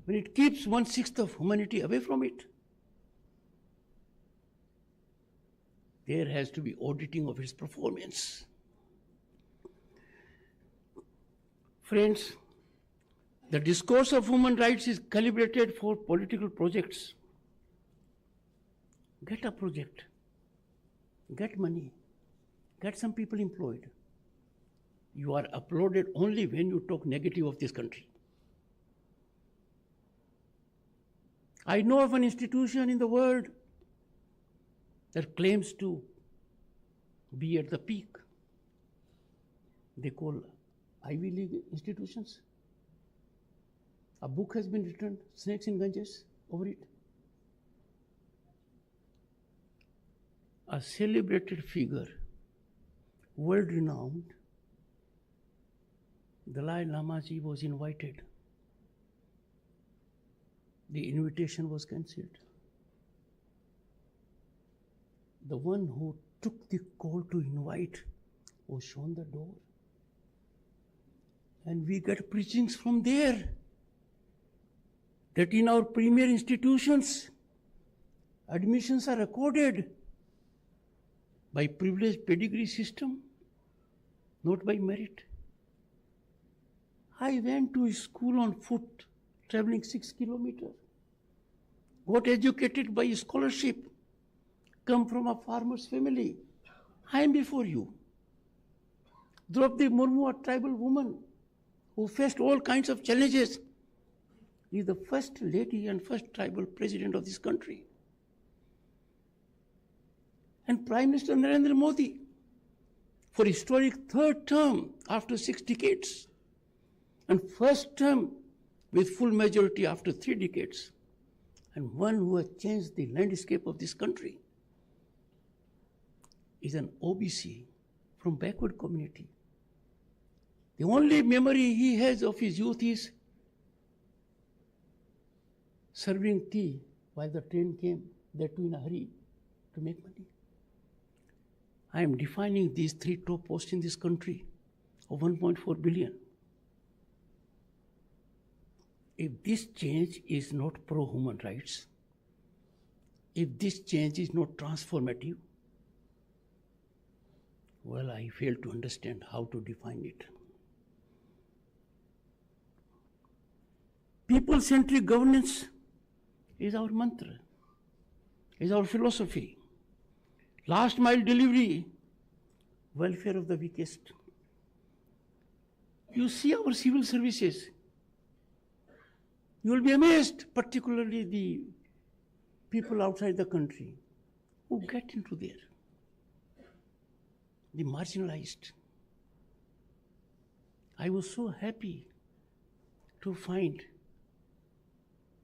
when it keeps 1/6 of humanity away from it? There has to be auditing of its performance. Friends, the discourse of human rights is calibrated for political projects. Get a project, get money, get some people employed. You are applauded only when you talk negative of this country. I know of an institution in the world that claims to be at the peak. They call Ivy League institutions. A book has been written, Snakes in Ganges, over it. A celebrated figure, world-renowned, Dalai Lama Ji was invited. The invitation was cancelled. The one who took the call to invite was shown the door. And we get preachings from there that in our premier institutions, admissions are accorded by privileged pedigree system, not by merit. I went to school on foot, traveling 6 kilometers, got educated by scholarship, come from a farmer's family. I am before you. Draupadi Murmu, a tribal woman who faced all kinds of challenges, is the first lady and first tribal president of this country. And Prime Minister Narendra Modi, for historic third term after 6 decades, and first term with full majority after 3 decades, and one who has changed the landscape of this country, is an OBC from backward community. The only memory he has of his youth is serving tea while the train came, that too in a hurry to make money. I am defining these 3 top posts in this country of 1.4 billion. If this change is not pro-human rights, if this change is not transformative, well, I fail to understand how to define it. People-centric governance is our mantra, is our philosophy. Last mile delivery, welfare of the weakest. You see our civil services, you will be amazed, particularly the people outside the country who get into there, the marginalized. I was so happy to find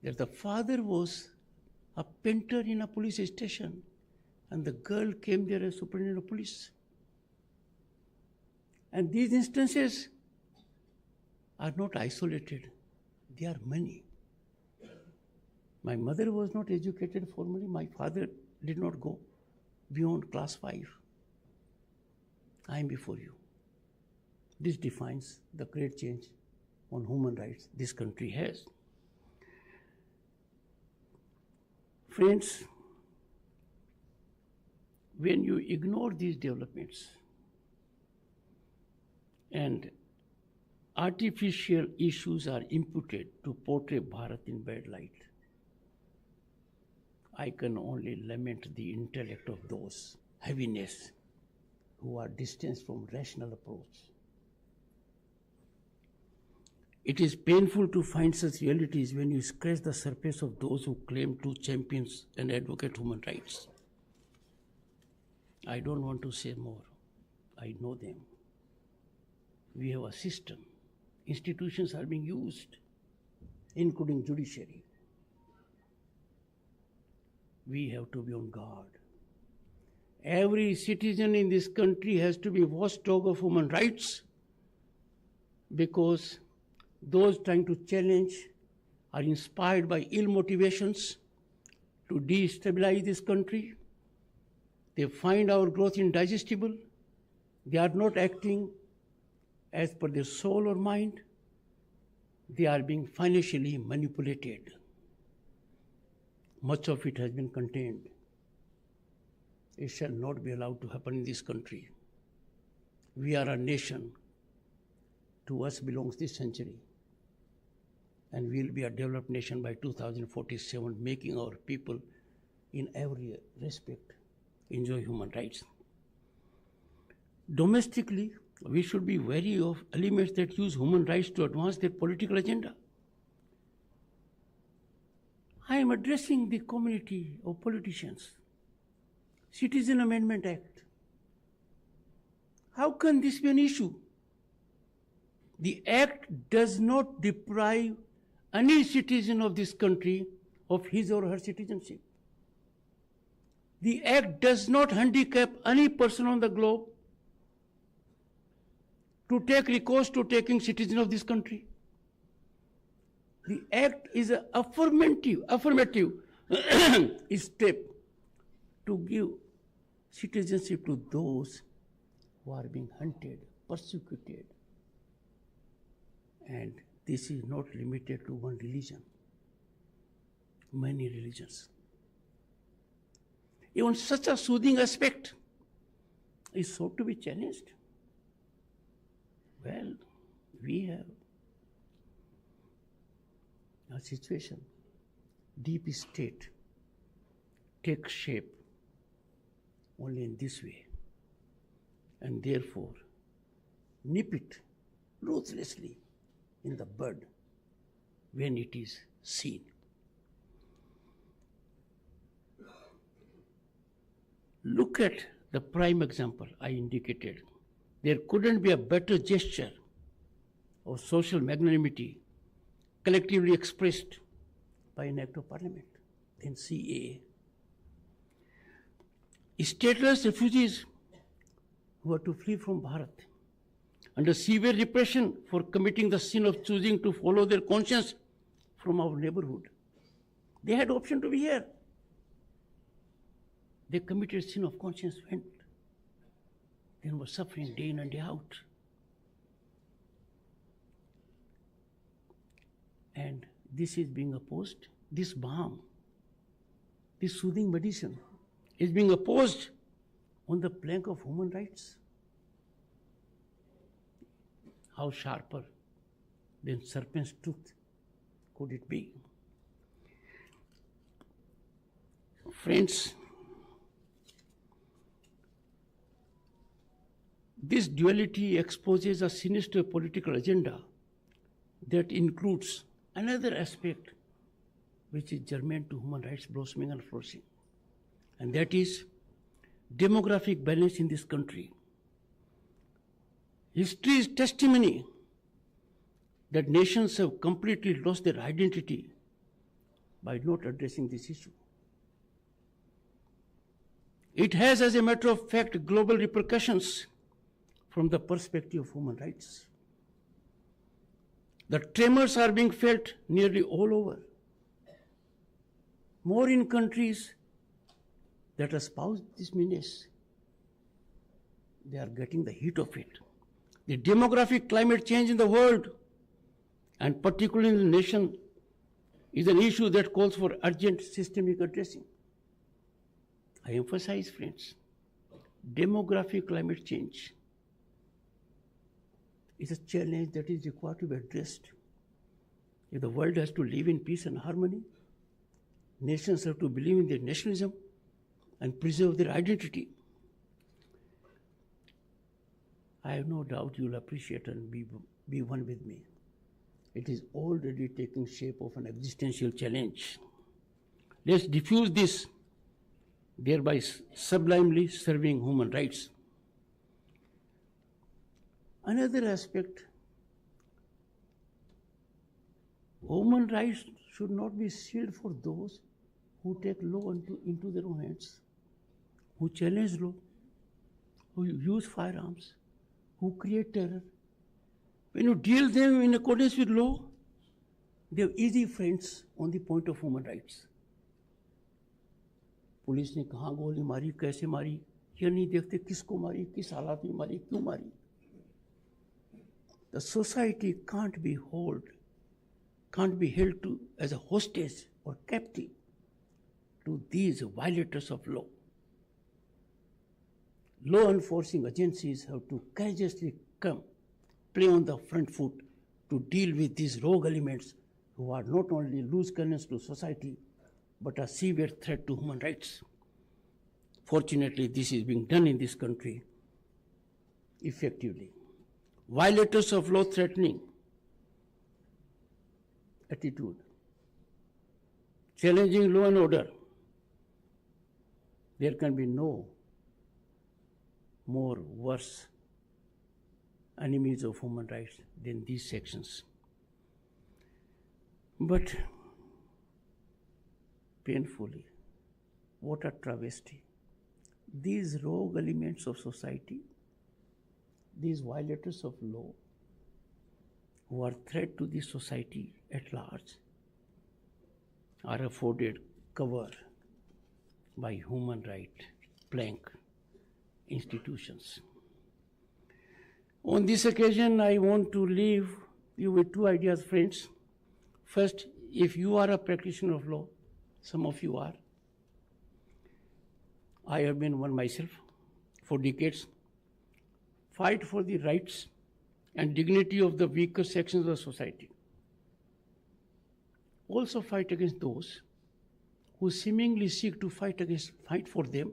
that the father was a painter in a police station and the girl came there as superintendent of police. And these instances are not isolated, they are many. My mother was not educated formally, my father did not go beyond class 5. I am before you. This defines the great change on human rights this country has. Friends, when you ignore these developments and artificial issues are imputed to portray Bharat in bad light, I can only lament the intellect of those heaviness who are distanced from rational approach. It is painful to find such realities when you scratch the surface of those who claim to champion and advocate human rights. I don't want to say more. I know them. We have a system. Institutions are being used, including judiciary. We have to be on guard. Every citizen in this country has to be watchdog of human rights, because those trying to challenge are inspired by ill motivations to destabilize this country. They find our growth indigestible. They are not acting as per their soul or mind. They are being financially manipulated. Much of it has been contained. It shall not be allowed to happen in this country. We are a nation. To us belongs this century. And we will be a developed nation by 2047, making our people in every respect enjoy human rights. Domestically, we should be wary of elements that use human rights to advance their political agenda. I am addressing the community of politicians. Citizen Amendment Act. How can this be an issue? The act does not deprive any citizen of this country of his or her citizenship. The act does not handicap any person on the globe to take recourse to taking citizen of this country. The act is an affirmative step to give citizenship to those who are being hunted, persecuted. And this is not limited to one religion, many religions. Even such a soothing aspect is sought to be challenged. Well, we have a situation, deep state takes shape only in this way, and therefore nip it ruthlessly in the bud when it is seen. Look at the prime example I indicated. There couldn't be a better gesture of social magnanimity collectively expressed by an act of parliament than CAA. Stateless refugees who are to flee from Bharat under severe repression for committing the sin of choosing to follow their conscience from our neighborhood. They had option to be here. They committed sin of conscience, went, then were suffering day in and day out. And this is being opposed. This balm, this soothing medicine is being opposed on the plank of human rights. How sharper than serpent's tooth could it be? Friends, this duality exposes a sinister political agenda that includes another aspect which is germane to human rights blossoming and flourishing, and that is demographic balance in this country. History is testimony that nations have completely lost their identity by not addressing this issue. It has, as a matter of fact, global repercussions from the perspective of human rights. The tremors are being felt nearly all over, more in countries that espouse this menace. They are getting the heat of it. The demographic climate change in the world, and particularly in the nation, is an issue that calls for urgent systemic addressing. I emphasize, friends, demographic climate change is a challenge that is required to be addressed. If the world has to live in peace and harmony, nations have to believe in their nationalism and preserve their identity. I have no doubt you'll appreciate and be one with me. It is already taking shape of an existential challenge. Let's diffuse this, thereby sublimely serving human rights. Another aspect, human rights should not be sealed for those who take law into their own hands, who challenge law, who use firearms, who create terror. When you deal them in accordance with law, they have easy friends on the point of human rights. Police ने कहाँ गोली मारी, कैसे मारी, यह नहीं देखते किसको मारी, किस हालात में मारी, क्यों मारी. The society can't be held to as a hostage or captive to these violators of law. Law enforcing agencies have to courageously play on the front foot to deal with these rogue elements who are not only loose cannons to society, but a severe threat to human rights. Fortunately, this is being done in this country effectively. Violators of law threatening attitude, challenging law and order, there can be no more worse enemies of human rights than these sections. But painfully, what a travesty. These rogue elements of society these violators of law who are threat to the society at large are afforded cover by human right plank institutions. On this occasion, I want to leave you with two ideas, friends. First, if you are a practitioner of law, some of you are. I have been one myself for decades. Fight for the rights and dignity of the weaker sections of society. Also fight against those who seemingly seek to fight for them,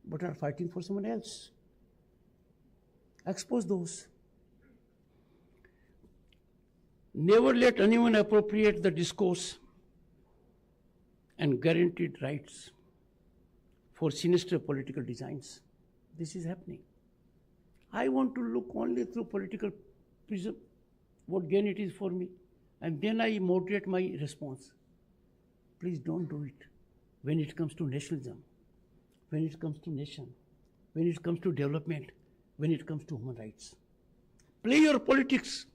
but are fighting for someone else. Expose those. Never let anyone appropriate the discourse and guaranteed rights for sinister political designs. This is happening. I want to look only through political prism, what gain it is for me, and then I moderate my response. Please don't do it when it comes to nationalism, when it comes to nation, when it comes to development, when it comes to human rights. Play your politics,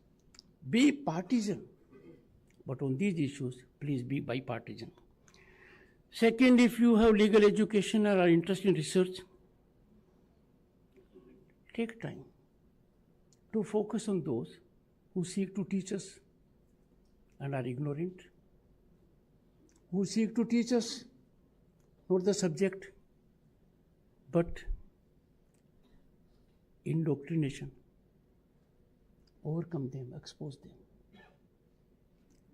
be partisan, but on these issues, please be bipartisan. Second, if you have legal education or are interested in research, take time to focus on those who seek to teach us and are ignorant, who seek to teach us not the subject, but indoctrination. Overcome them, expose them.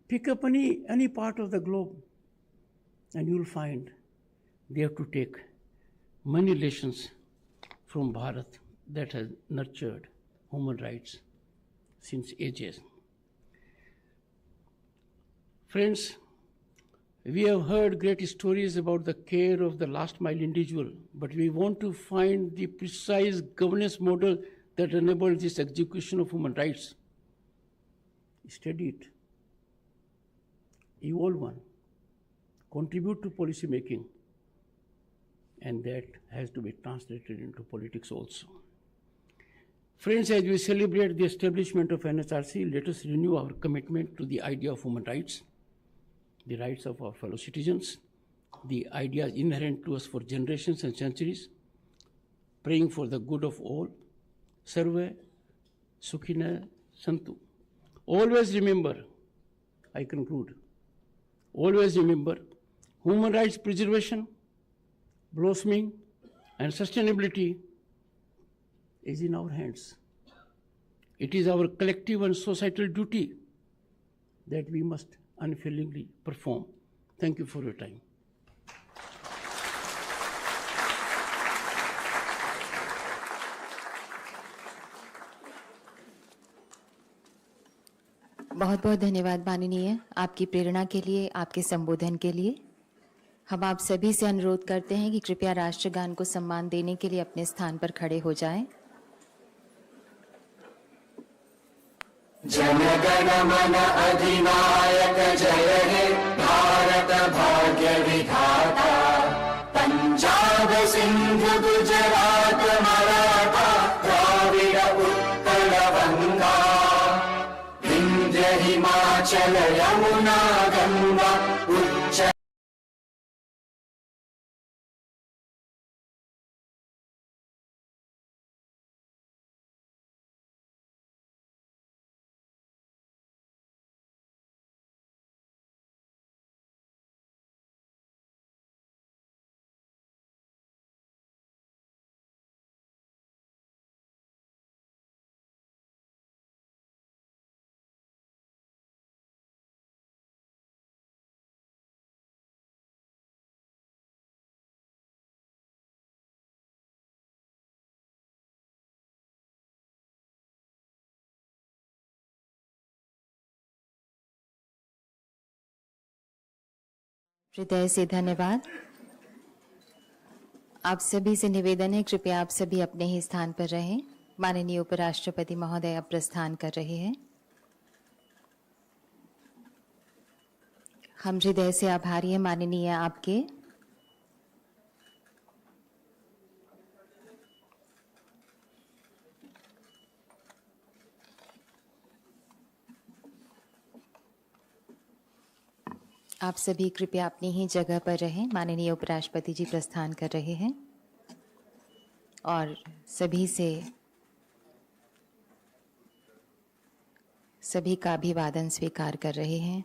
Pick up any part of the globe and you'll find they have to take many lessons from Bharat that has nurtured human rights since ages. Friends, we have heard great stories about the care of the last mile individual, but we want to find the precise governance model that enables this execution of human rights. Study it, evolve one, contribute to policy making, and that has to be translated into politics also. Friends, as we celebrate the establishment of NHRC, let us renew our commitment to the idea of human rights, the rights of our fellow citizens, the ideas inherent to us for generations and centuries, praying for the good of all. Sarve Sukhina Santu. Always remember, I conclude, always remember, human rights preservation, blossoming, and sustainability is in our hands. It is our collective and societal duty that we must unfailingly perform. Thank you for your time. बहुत बहुत धन्यवाद माननीय, आपकी प्रेरणा के लिए, आपके संबोधन के लिए। हम आप सभी से अनुरोध करते हैं कि कृपया राष्ट्रगान को सम्मान देने के लिए अपने स्थान पर खड़े हो जाएं। जन गण मन अधिनायक जय हे भारत भाग्य विधाता, पंजाब सिंध गुजरात मराठा द्राविड़ उत्कल गंगा, विंध्य हिमाचल यमुना गंगा उच्च हृदय से धन्यवाद। आप सभी से निवेदन है, कृपया आप सभी अपने ही स्थान पर रहें। माननीय उपराष्ट्रपति महोदय अब प्रस्थान कर रहे हैं। हम हृदय से आभारी हैं माननीय आपके। आप सभी कृपया अपनी ही जगह पर रहें। माननीय उपराष्ट्रपति जी प्रस्थान कर रहे हैं और सभी का अभिवादन स्वीकार कर रहे हैं।